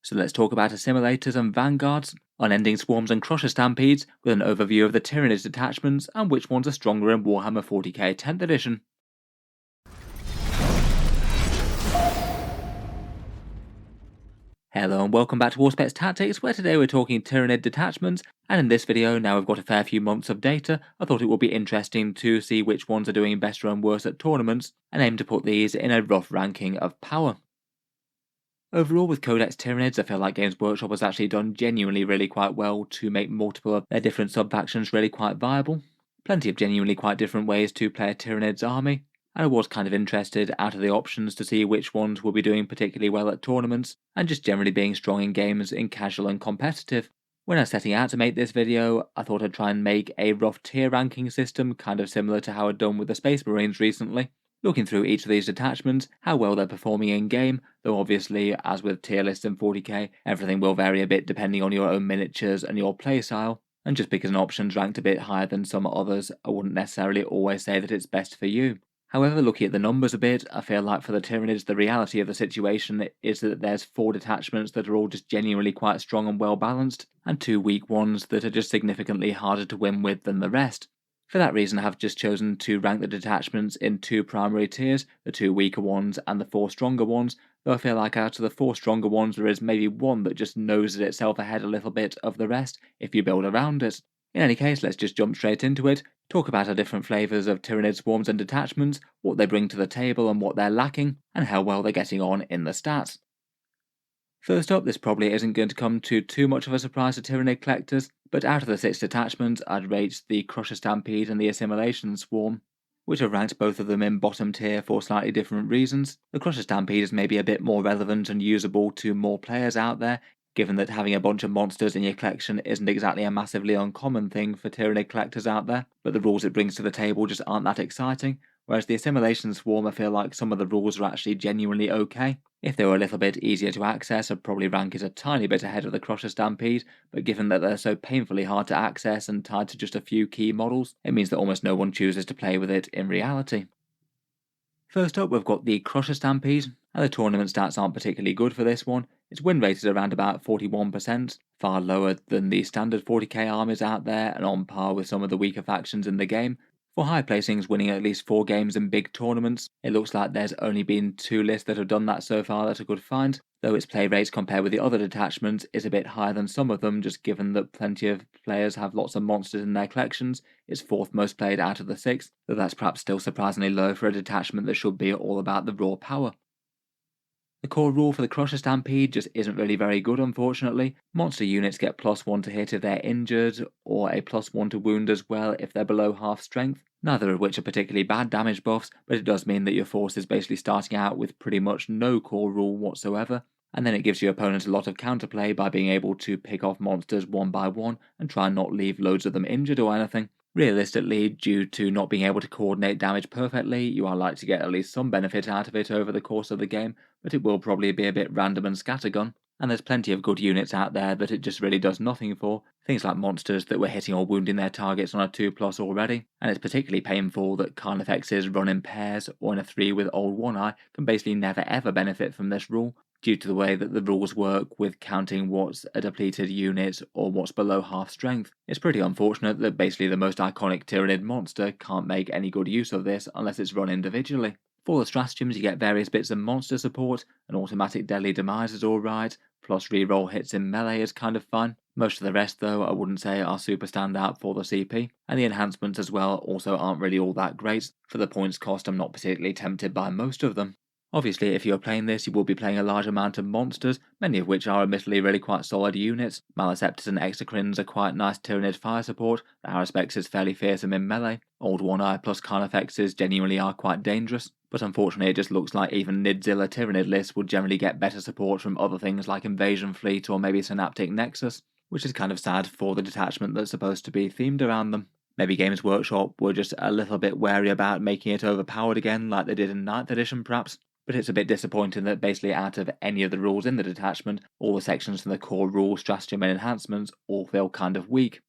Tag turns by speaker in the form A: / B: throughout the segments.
A: So let's talk about Assimilators and Vanguards, Unending Swarms and Crusher Stampedes, with an overview of the Tyranids Detachments and which ones are stronger in Warhammer 40k 10th edition. Hello and welcome back to Auspex Tactics, where today we're talking Tyranid Detachments, and in this video, now we've got a fair few months of data, I thought it would be interesting to see which ones are doing better and worse at tournaments, and aim to put these in a rough ranking of power. Overall, with Codex Tyranids, I feel like Games Workshop has actually done genuinely really quite well to make multiple of their different sub-factions really quite viable. Plenty of genuinely quite different ways to play a Tyranids army, and I was kind of interested out of the options to see which ones will be doing particularly well at tournaments, and just generally being strong in games in casual and competitive. When I was setting out to make this video, I thought I'd try and make a rough tier ranking system, kind of similar to how I'd done with the Space Marines recently, looking through each of these detachments, how well they're performing in game, though obviously, as with tier lists in 40k, everything will vary a bit depending on your own miniatures and your playstyle, and just because an option's ranked a bit higher than some others, I wouldn't necessarily always say that it's best for you. However, looking at the numbers a bit, I feel like for the Tyranids, the reality of the situation is that there's 4 detachments that are all just genuinely quite strong and well balanced, and 2 weak ones that are just significantly harder to win with than the rest. For that reason, I have just chosen to rank the detachments in 2 primary tiers, the 2 weaker ones and the 4 stronger ones, though I feel like out of the 4 stronger ones there is maybe one that just noses itself ahead a little bit of the rest if you build around it. In any case, let's just jump straight into it, talk about our different flavours of Tyranid swarms and detachments, what they bring to the table and what they're lacking, and how well they're getting on in the stats. First up, this probably isn't going to come to too much of a surprise to Tyranid collectors, but out of the 6 detachments, I'd rate the Crusher Stampede and the Assimilation Swarm, which have ranked both of them in bottom tier for slightly different reasons. The Crusher Stampede is maybe a bit more relevant and usable to more players out there, given that having a bunch of monsters in your collection isn't exactly a massively uncommon thing for Tyranid collectors out there, but the rules it brings to the table just aren't that exciting, whereas the Assimilation Swarm, I feel like some of the rules are actually genuinely okay. If they were a little bit easier to access, I'd probably rank it a tiny bit ahead of the Crusher Stampede, but given that they're so painfully hard to access and tied to just a few key models, it means that almost no one chooses to play with it in reality. First up, we've got the Crusher Stampede, and the tournament stats aren't particularly good for this one. Its win rate is around about 41%, far lower than the standard 40k armies out there and on par with some of the weaker factions in the game. For high placings winning at least 4 games in big tournaments, it looks like there's only been 2 lists that have done that so far that I could find, though its play rates compared with the other detachments is a bit higher than some of them, just given that plenty of players have lots of monsters in their collections. It's 4th most played out of the 6, though that's perhaps still surprisingly low for a detachment that should be all about the raw power. The core rule for the Crusher Stampede just isn't really very good, unfortunately. Monster units get +1 to hit if they're injured, or a +1 to wound as well if they're below half strength, neither of which are particularly bad damage buffs, but it does mean that your force is basically starting out with pretty much no core rule whatsoever, and then it gives your opponent a lot of counterplay by being able to pick off monsters one by one and try and not leave loads of them injured or anything. Realistically, due to not being able to coordinate damage perfectly, you are likely to get at least some benefit out of it over the course of the game, but it will probably be a bit random and scattergun, and there's plenty of good units out there that it just really does nothing for, things like monsters that were hitting or wounding their targets on a 2+ already, and it's particularly painful that Carnifexes run in pairs or in a 3 with Old One Eye can basically never ever benefit from this rule, due to the way that the rules work with counting what's a depleted unit or what's below half strength. It's pretty unfortunate that basically the most iconic Tyranid monster can't make any good use of this unless it's run individually. For the stratagems, you get various bits of monster support, an automatic deadly demise is alright, plus reroll hits in melee is kind of fun. Most of the rest though I wouldn't say are super standout for the CP, and the enhancements as well also aren't really all that great. For the points cost, I'm not particularly tempted by most of them. Obviously, if you're playing this, you will be playing a large amount of monsters, many of which are admittedly really quite solid units. Maleceptors and Exocrines are quite nice Tyranid fire support, the Auspex is fairly fearsome in melee, Old One Eye plus Carnifexes genuinely are quite dangerous, but unfortunately it just looks like even Nidzilla Tyranid lists would generally get better support from other things like Invasion Fleet or maybe Synaptic Nexus, which is kind of sad for the detachment that's supposed to be themed around them. Maybe Games Workshop were just a little bit wary about making it overpowered again like they did in 9th edition perhaps, but it's a bit disappointing that basically out of any of the rules in the detachment, all the sections from the core rule, stratagem and enhancements all feel kind of weak.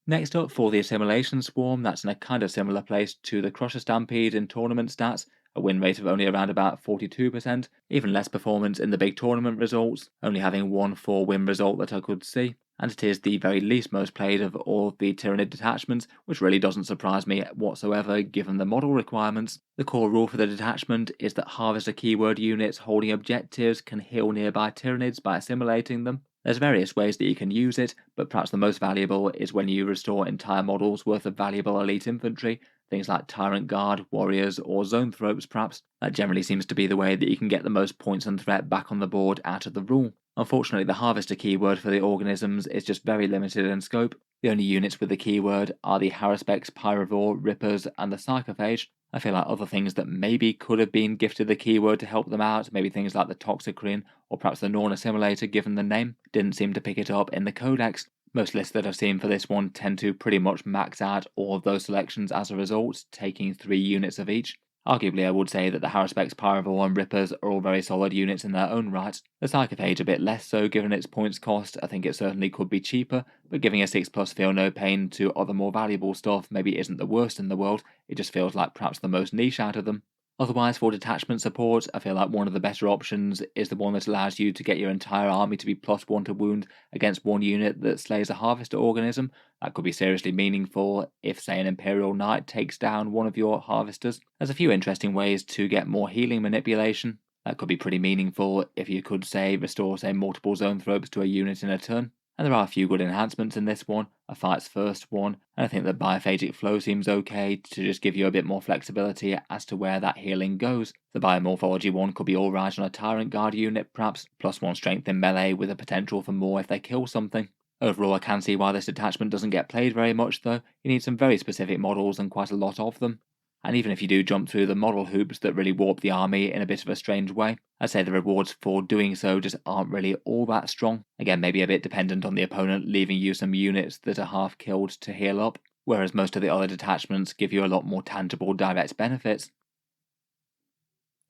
A: Next up, for the Assimilation Swarm, that's in a kind of similar place to the Crusher Stampede in tournament stats, a win rate of only around about 42%, even less performance in the big tournament results, only having one 4-win result that I could see. And it is the very least most played of all of the Tyranid detachments, which really doesn't surprise me whatsoever given the model requirements. The core rule for the detachment is that Harvester keyword units holding objectives can heal nearby Tyranids by assimilating them. There's various ways that you can use it, but perhaps the most valuable is when you restore entire models worth of valuable elite infantry, things like Tyrant Guard, Warriors, or Zoanthropes perhaps. That generally seems to be the way that you can get the most points and threat back on the board out of the rule. Unfortunately, the Harvester keyword for the organisms is just very limited in scope. The only units with the keyword are the Auspex, Pyrovore, Rippers, and the Psychophage. I feel like other things that maybe could have been gifted the keyword to help them out, maybe things like the Toxicrine or perhaps the Norn Assimilator given the name, didn't seem to pick it up in the Codex. Most lists that I've seen for this one tend to pretty much max out all of those selections as a result, taking 3 units of each. Arguably, I would say that the Haruspex, Pyrovore, and Rippers are all very solid units in their own right. The Psychophage a bit less so given its points cost. I think it certainly could be cheaper, but giving a 6+ feel no pain to other more valuable stuff maybe isn't the worst in the world, it just feels like perhaps the most niche out of them. Otherwise, for detachment support, I feel like one of the better options is the one that allows you to get your entire army to be +1 to wound against one unit that slays a harvester organism. That could be seriously meaningful if, say, an Imperial Knight takes down one of your harvesters. There's a few interesting ways to get more healing manipulation. That could be pretty meaningful if you could, say, restore, say, multiple Zoanthropes to a unit in a turn. And there are a few good enhancements in this one, a Fight's First one, and I think that Biophagic Flow seems okay to just give you a bit more flexibility as to where that healing goes. The Biomorphology one could be alright on a Tyrant Guard unit perhaps, +1 strength in melee with a potential for more if they kill something. Overall I can see why this detachment doesn't get played very much though, you need some very specific models and quite a lot of them. And even if you do jump through the model hoops that really warp the army in a bit of a strange way, I'd say the rewards for doing so just aren't really all that strong. Again, maybe a bit dependent on the opponent leaving you some units that are half killed to heal up, whereas most of the other detachments give you a lot more tangible direct benefits.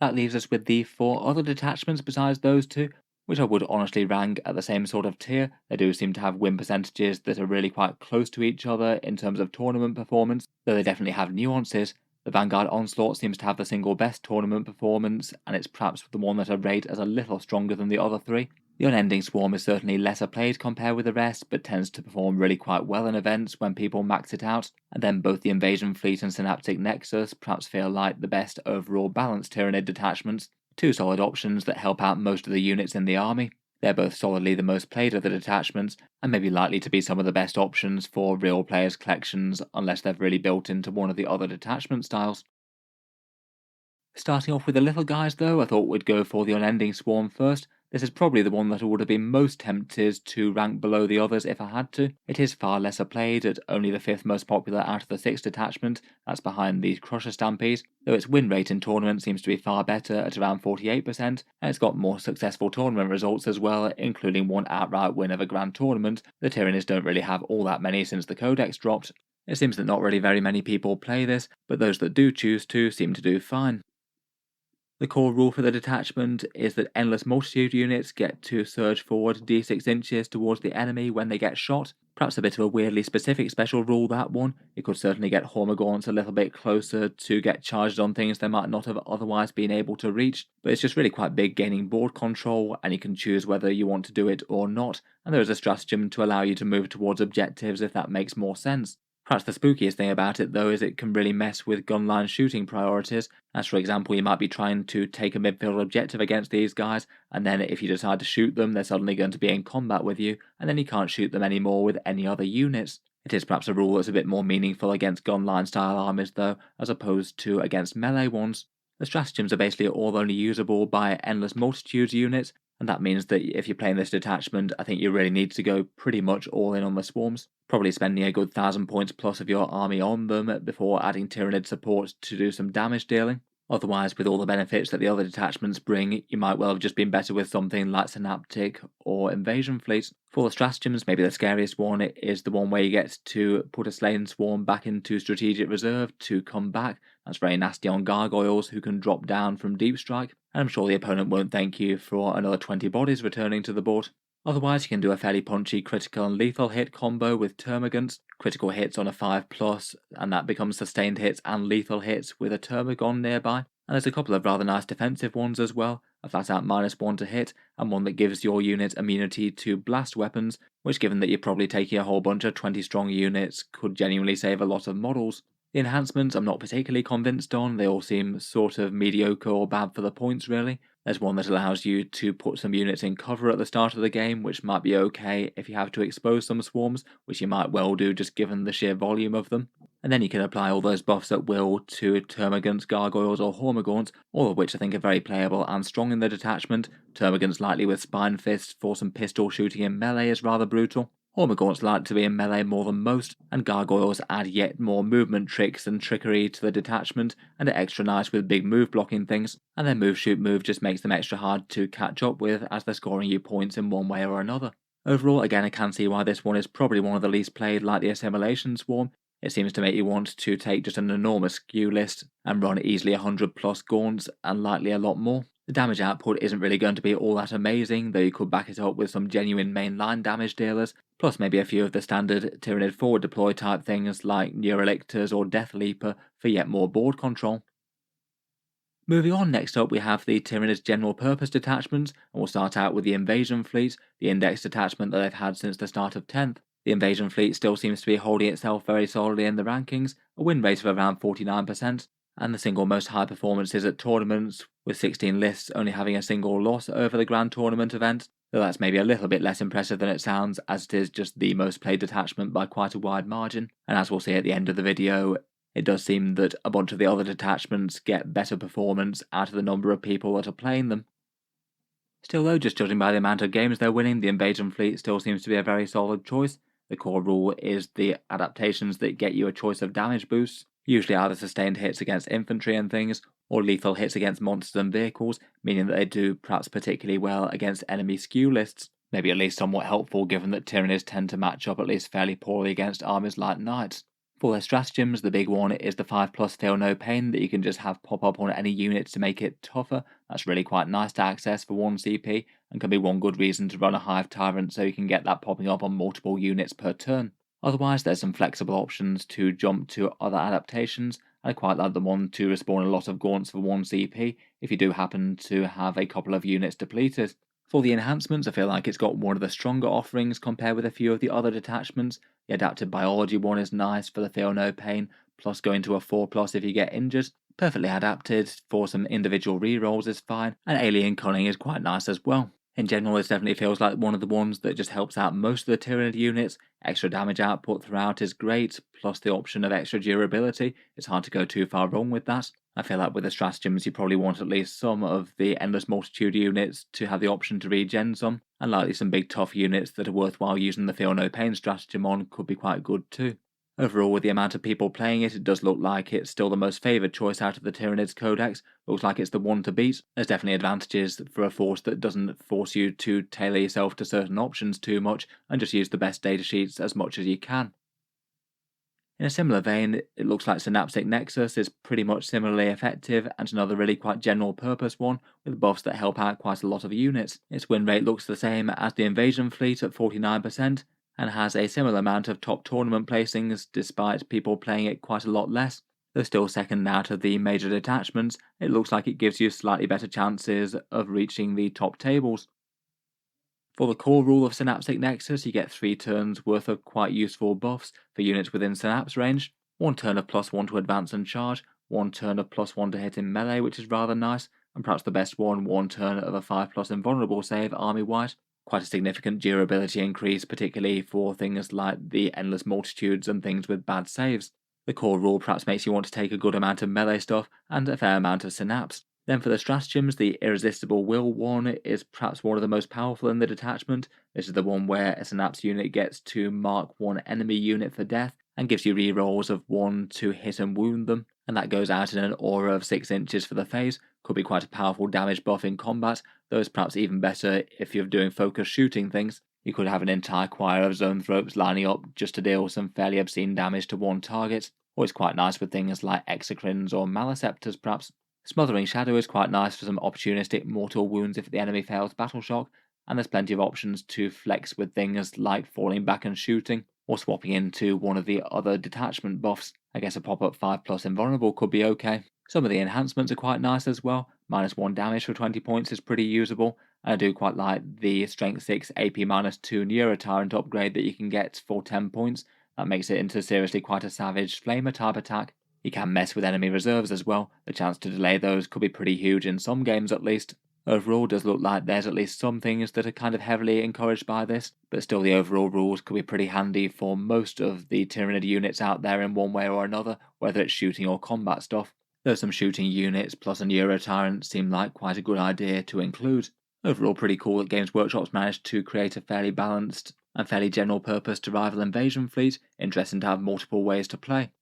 A: That leaves us with the 4 other detachments besides those 2, which I would honestly rank at the same sort of tier. They do seem to have win percentages that are really quite close to each other in terms of tournament performance, though they definitely have nuances. The Vanguard Onslaught seems to have the single best tournament performance, and it's perhaps the one that I rate as a little stronger than the other 3. The Unending Swarm is certainly lesser played compared with the rest, but tends to perform really quite well in events when people max it out, and then both the Invasion Fleet and Synaptic Nexus perhaps feel like the best overall balanced Tyranid detachments, 2 solid options that help out most of the units in the army. They're both solidly the most played of the detachments, and maybe likely to be some of the best options for real players' collections unless they've really built into one of the other detachment styles. Starting off with the little guys though, I thought we'd go for the Unending Swarm first. This is probably the one that I would have been most tempted to rank below the others if I had to. It is far lesser played, at only the 5th most popular out of the 6 detachment, that's behind the Crusher Stampede, though its win rate in tournament seems to be far better at around 48%, and it's got more successful tournament results as well, including one outright win of a grand tournament. The Tyranids don't really have all that many since the Codex dropped. It seems that not really very many people play this, but those that do choose to seem to do fine. The core rule for the detachment is that Endless Multitude units get to surge forward d6 inches towards the enemy when they get shot. Perhaps a bit of a weirdly specific special rule, that one. It could certainly get Hormagaunts a little bit closer to get charged on things they might not have otherwise been able to reach, but it's just really quite big gaining board control, and you can choose whether you want to do it or not, and there is a stratagem to allow you to move towards objectives if that makes more sense. Perhaps the spookiest thing about it though is it can really mess with gunline shooting priorities, as for example you might be trying to take a midfield objective against these guys, and then if you decide to shoot them they're suddenly going to be in combat with you, and then you can't shoot them anymore with any other units. It is perhaps a rule that's a bit more meaningful against gunline style armies though, as opposed to against melee ones. The stratagems are basically all only usable by Endless Multitudes units, and that means that if you're playing this detachment, I think you really need to go pretty much all in on the swarms, probably spending a good 1000 points plus of your army on them before adding Tyranid support to do some damage dealing. Otherwise, with all the benefits that the other detachments bring, you might well have just been better with something like Synaptic or Invasion Fleet. For the stratagems, maybe the scariest one is the one where you get to put a slain swarm back into strategic reserve to come back. That's very nasty on gargoyles who can drop down from deep strike, and I'm sure the opponent won't thank you for another 20 bodies returning to the board. Otherwise, you can do a fairly punchy critical and lethal hit combo with Termagants, critical hits on a 5+, and that becomes sustained hits and lethal hits with a Termagon nearby. And there's a couple of rather nice defensive ones as well, a flat out -1 to hit, and one that gives your unit immunity to blast weapons, which given that you're probably taking a whole bunch of 20 strong units could genuinely save a lot of models. The enhancements I'm not particularly convinced on, they all seem sort of mediocre or bad for the points really. There's one that allows you to put some units in cover at the start of the game, which might be okay if you have to expose some swarms, which you might well do just given the sheer volume of them. And then you can apply all those buffs at will to Termagants, Gargoyles or Hormagaunts, all of which I think are very playable and strong in the detachment. Termagants likely with Spine Fists for some pistol shooting in melee is rather brutal. Hormagaunts like to be in melee more than most, and Gargoyles add yet more movement tricks and trickery to the detachment, and are extra nice with big move blocking things, and their move shoot move just makes them extra hard to catch up with as they're scoring you points in one way or another. Overall, again, I can see why this one is probably one of the least played like the Assimilation Swarm. It seems to make you want to take just an enormous skew list and run easily 100 plus gaunts and likely a lot more. The damage output isn't really going to be all that amazing, though you could back it up with some genuine mainline damage dealers, plus maybe a few of the standard Tyranid forward deploy type things like Neurolictors or Death Leaper for yet more board control. Moving on, next up we have the Tyranids General Purpose Detachments, and we'll start out with the Invasion Fleet, the index detachment that they've had since the start of 10th. The Invasion Fleet still seems to be holding itself very solidly in the rankings, a win rate of around 49%, and the single most high performances at tournaments, with 16 lists only having a single loss over the Grand Tournament event, though that's maybe a little bit less impressive than it sounds, as it is just the most played detachment by quite a wide margin, and as we'll see at the end of the video, it does seem that a bunch of the other detachments get better performance out of the number of people that are playing them. Still though, just judging by the amount of games they're winning, the Invasion Fleet still seems to be a very solid choice. The core rule is the adaptations that get you a choice of damage boosts, usually either sustained hits against infantry and things, or lethal hits against monsters and vehicles, meaning that they do perhaps particularly well against enemy skew lists, maybe at least somewhat helpful given that Tyranids tend to match up at least fairly poorly against armies like Knights. For their stratagems, the big one is the 5+ Feel No Pain that you can just have pop up on any unit to make it tougher. That's really quite nice to access for 1 CP, and can be one good reason to run a Hive Tyrant so you can get that popping up on multiple units per turn. Otherwise, there's some flexible options to jump to other adaptations, and I quite like the one to respawn a lot of Gaunts for 1 CP if you do happen to have a couple of units depleted. For the enhancements, I feel like it's got one of the stronger offerings compared with a few of the other detachments. The Adaptive Biology one is nice for the Feel No Pain, plus going to a 4+ if you get injured. Perfectly adapted for some individual rerolls is fine, and Alien Cunning is quite nice as well. In general, this definitely feels like one of the ones that just helps out most of the Tyranid units. Extra damage output throughout is great, plus the option of extra durability. It's hard to go too far wrong with that. I feel like with the stratagems you probably want at least some of the Endless Multitude units to have the option to regen some, and likely some big tough units that are worthwhile using the Feel No Pain stratagem on could be quite good too. Overall, with the amount of people playing it, it does look like it's still the most favoured choice out of the Tyranids Codex. Looks like it's the one to beat. There's definitely advantages for a force that doesn't force you to tailor yourself to certain options too much, and just use the best datasheets as much as you can. In a similar vein, it looks like Synaptic Nexus is pretty much similarly effective, and another really quite general purpose one, with buffs that help out quite a lot of units. Its win rate looks the same as the Invasion Fleet at 49%, and has a similar amount of top tournament placings despite people playing it quite a lot less. Though still second out of the major detachments, it looks like it gives you slightly better chances of reaching the top tables. For the core rule of Synaptic Nexus, you get 3 turns worth of quite useful buffs for units within Synapse range. 1 turn of +1 to advance and charge, 1 turn of +1 to hit in melee, which is rather nice, and perhaps the best one, 1 turn of a 5+ invulnerable save army-wide. Quite a significant durability increase, particularly for things like the Endless Multitudes and things with bad saves. The core rule perhaps makes you want to take a good amount of melee stuff and a fair amount of Synapse. Then for the stratagems, the Irresistible Will one is perhaps one of the most powerful in the detachment. This is the one where a Synapse unit gets to mark one enemy unit for death, and gives you rerolls of 1 to hit and wound them, and that goes out in an aura of 6 inches for the phase. Could be quite a powerful damage buff in combat, though it's perhaps even better if you're doing focused shooting things. You could have an entire choir of Zoanthropes lining up just to deal some fairly obscene damage to one target, or it's quite nice with things like Exocrines or Maliceptors perhaps. Smothering Shadow is quite nice for some opportunistic mortal wounds if the enemy fails Battle Shock, and there's plenty of options to flex with things like falling back and shooting, or swapping into one of the other detachment buffs. I guess a pop-up 5+ invulnerable could be okay. Some of the enhancements are quite nice as well. -1 damage for 20 points is pretty usable, and I do quite like the Strength 6 AP -2 Neurotyrant upgrade that you can get for 10 points. That makes it into seriously quite a savage Flamer type attack. You can mess with enemy reserves as well. The chance to delay those could be pretty huge in some games at least. Overall, does look like there's at least some things that are kind of heavily encouraged by this, but still the overall rules could be pretty handy for most of the Tyranid units out there in one way or another, whether it's shooting or combat stuff. Though some shooting units plus a Neurotyrant seem like quite a good idea to include. Overall pretty cool that Games Workshop's managed to create a fairly balanced and fairly general purpose to rival invasion fleet. Interesting to have multiple ways to play.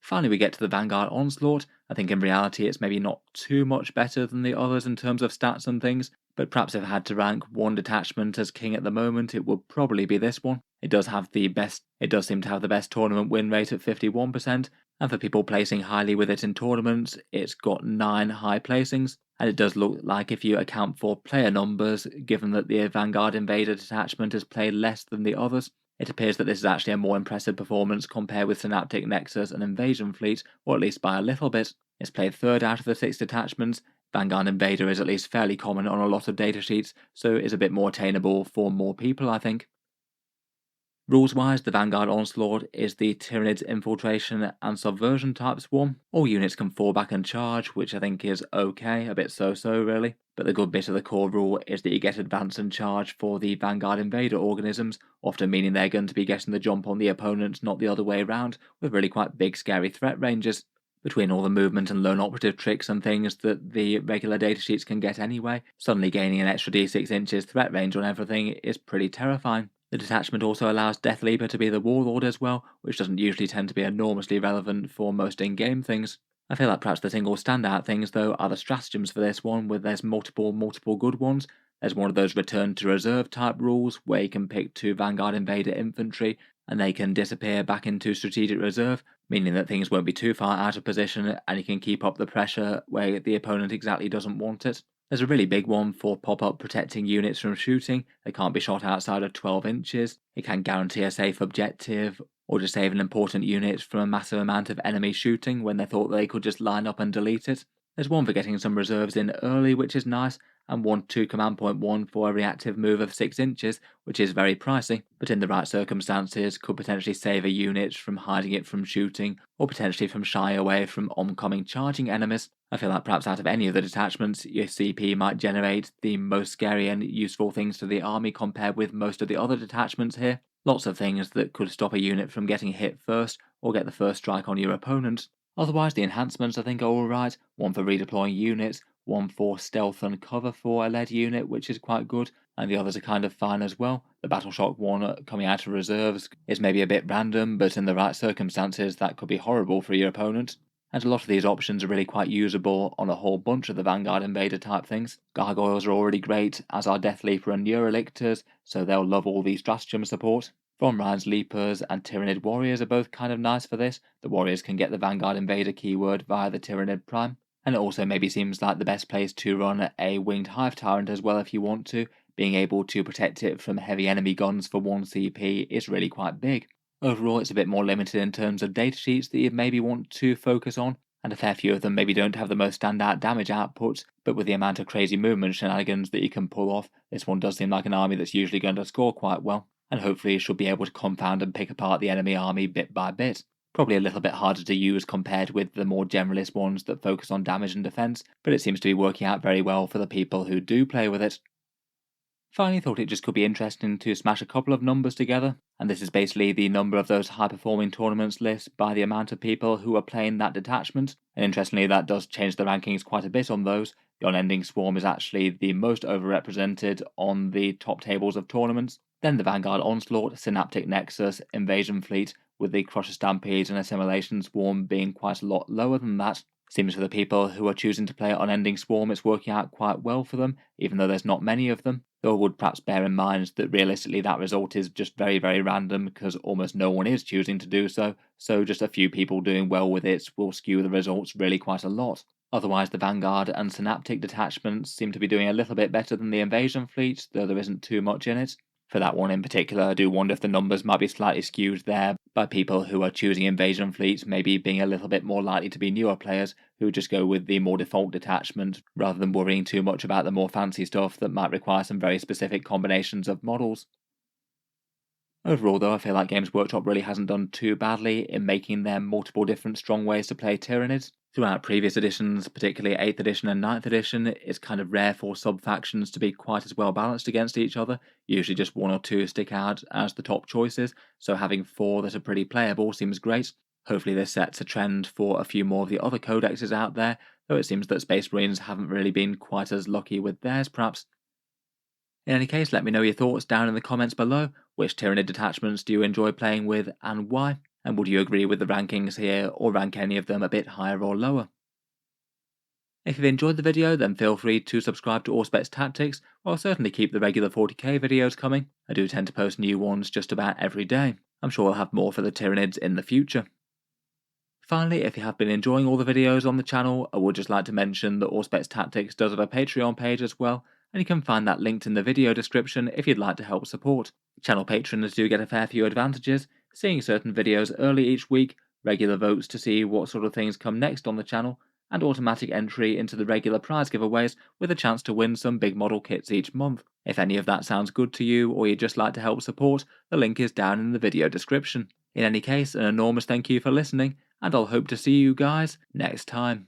A: Finally we get to the Vanguard Onslaught. I think in reality it's maybe not too much better than the others in terms of stats and things, but perhaps if I had to rank one detachment as king at the moment, it would probably be this one. It does seem to have the best tournament win rate at 51%, and for people placing highly with it in tournaments, it's got 9 high placings, and it does look like if you account for player numbers, given that the Vanguard Invader detachment has played less than the others, it appears that this is actually a more impressive performance compared with Synaptic Nexus and Invasion Fleet, or at least by a little bit. It's played 3rd out of the 6 detachments. Vanguard Invader is at least fairly common on a lot of datasheets, so is a bit more attainable for more people, I think. Rules-wise, the Vanguard Onslaught is the Tyranids Infiltration and Subversion type swarm. All units can fall back and charge, which I think is okay, a bit so-so really. But the good bit of the core rule is that you get advance and charge for the Vanguard Invader organisms, often meaning they're going to be getting the jump on the opponent, not the other way around, with really quite big scary threat ranges. Between all the movement and lone operative tricks and things that the regular datasheets can get anyway, suddenly gaining an extra d6 inches threat range on everything is pretty terrifying. The detachment also allows Death Leaper to be the Warlord as well, which doesn't usually tend to be enormously relevant for most in-game things. I feel like perhaps the single standout things though are the stratagems for this one, where there's multiple good ones. There's one of those return to reserve type rules, where you can pick 2 Vanguard Invader infantry, and they can disappear back into strategic reserve, meaning that things won't be too far out of position and you can keep up the pressure where the opponent exactly doesn't want it. There's a really big one for pop-up protecting units from shooting. They can't be shot outside of 12 inches. It can guarantee a safe objective, or just save an important unit from a massive amount of enemy shooting when they thought they could just line up and delete it. There's one for getting some reserves in early, which is nice, and 1/2 command point 1 for a reactive move of 6 inches, which is very pricey, but in the right circumstances could potentially save a unit from hiding it from shooting, or potentially from shying away from oncoming charging enemies. I feel like perhaps out of any of the detachments, your CP might generate the most scary and useful things to the army compared with most of the other detachments here. Lots of things that could stop a unit from getting hit first, or get the first strike on your opponent. Otherwise, the enhancements I think are alright. One for redeploying units, one for stealth and cover for a lead unit, which is quite good, and the others are kind of fine as well. The Battle Shock one coming out of reserves is maybe a bit random, but in the right circumstances that could be horrible for your opponent. And a lot of these options are really quite usable on a whole bunch of the Vanguard Invader type things. Gargoyles are already great, as are Death Leaper and Neurolictors, so they'll love all the stratagem support. Von Ryan's Leapers and Tyranid Warriors are both kind of nice for this. The Warriors can get the Vanguard Invader keyword via the Tyranid Prime, and it also maybe seems like the best place to run a Winged Hive Tyrant as well if you want to. Being able to protect it from heavy enemy guns for 1 CP is really quite big. Overall, it's a bit more limited in terms of datasheets that you maybe want to focus on, and a fair few of them maybe don't have the most standout damage outputs, but with the amount of crazy movement shenanigans that you can pull off, this one does seem like an army that's usually going to score quite well, and hopefully should be able to compound and pick apart the enemy army bit by bit. Probably a little bit harder to use compared with the more generalist ones that focus on damage and defense, but it seems to be working out very well for the people who do play with it. Finally, thought it just could be interesting to smash a couple of numbers together, and this is basically the number of those high-performing tournaments lists by the amount of people who are playing that detachment, and interestingly that does change the rankings quite a bit on those. The Unending Swarm is actually the most overrepresented on the top tables of tournaments, then the Vanguard Onslaught, Synaptic Nexus, Invasion Fleet, with the Crusher Stampede and Assimilation Swarm being quite a lot lower than that. Seems for the people who are choosing to play Unending Swarm it's working out quite well for them, even though there's not many of them. Though I would perhaps bear in mind that realistically that result is just very random because almost no one is choosing to do so, so just a few people doing well with it will skew the results really quite a lot. Otherwise the Vanguard and Synaptic detachments seem to be doing a little bit better than the Invasion Fleet, though there isn't too much in it. For that one in particular, I do wonder if the numbers might be slightly skewed there by people who are choosing invasion fleets maybe being a little bit more likely to be newer players who just go with the more default detachment rather than worrying too much about the more fancy stuff that might require some very specific combinations of models. Overall though, I feel like Games Workshop really hasn't done too badly in making there multiple different strong ways to play Tyranids. Throughout previous editions, particularly 8th edition and 9th edition, it's kind of rare for sub-factions to be quite as well balanced against each other. Usually just one or two stick out as the top choices, so having 4 that are pretty playable seems great. Hopefully this sets a trend for a few more of the other codexes out there, though it seems that Space Marines haven't really been quite as lucky with theirs perhaps. In any case, let me know your thoughts down in the comments below. Which Tyranid detachments do you enjoy playing with and why? And would you agree with the rankings here or rank any of them a bit higher or lower? If you've enjoyed the video, then feel free to subscribe to Auspex Tactics, or I'll certainly keep the regular 40k videos coming. I do tend to post new ones just about every day. I'm sure I'll have more for the Tyranids in the future. Finally, if you have been enjoying all the videos on the channel, I would just like to mention that Auspex Tactics does have a Patreon page as well, and you can find that linked in the video description if you'd like to help support. Channel patrons do get a fair few advantages, seeing certain videos early each week, regular votes to see what sort of things come next on the channel, and automatic entry into the regular prize giveaways with a chance to win some big model kits each month. If any of that sounds good to you or you'd just like to help support, the link is down in the video description. In any case, an enormous thank you for listening, and I'll hope to see you guys next time.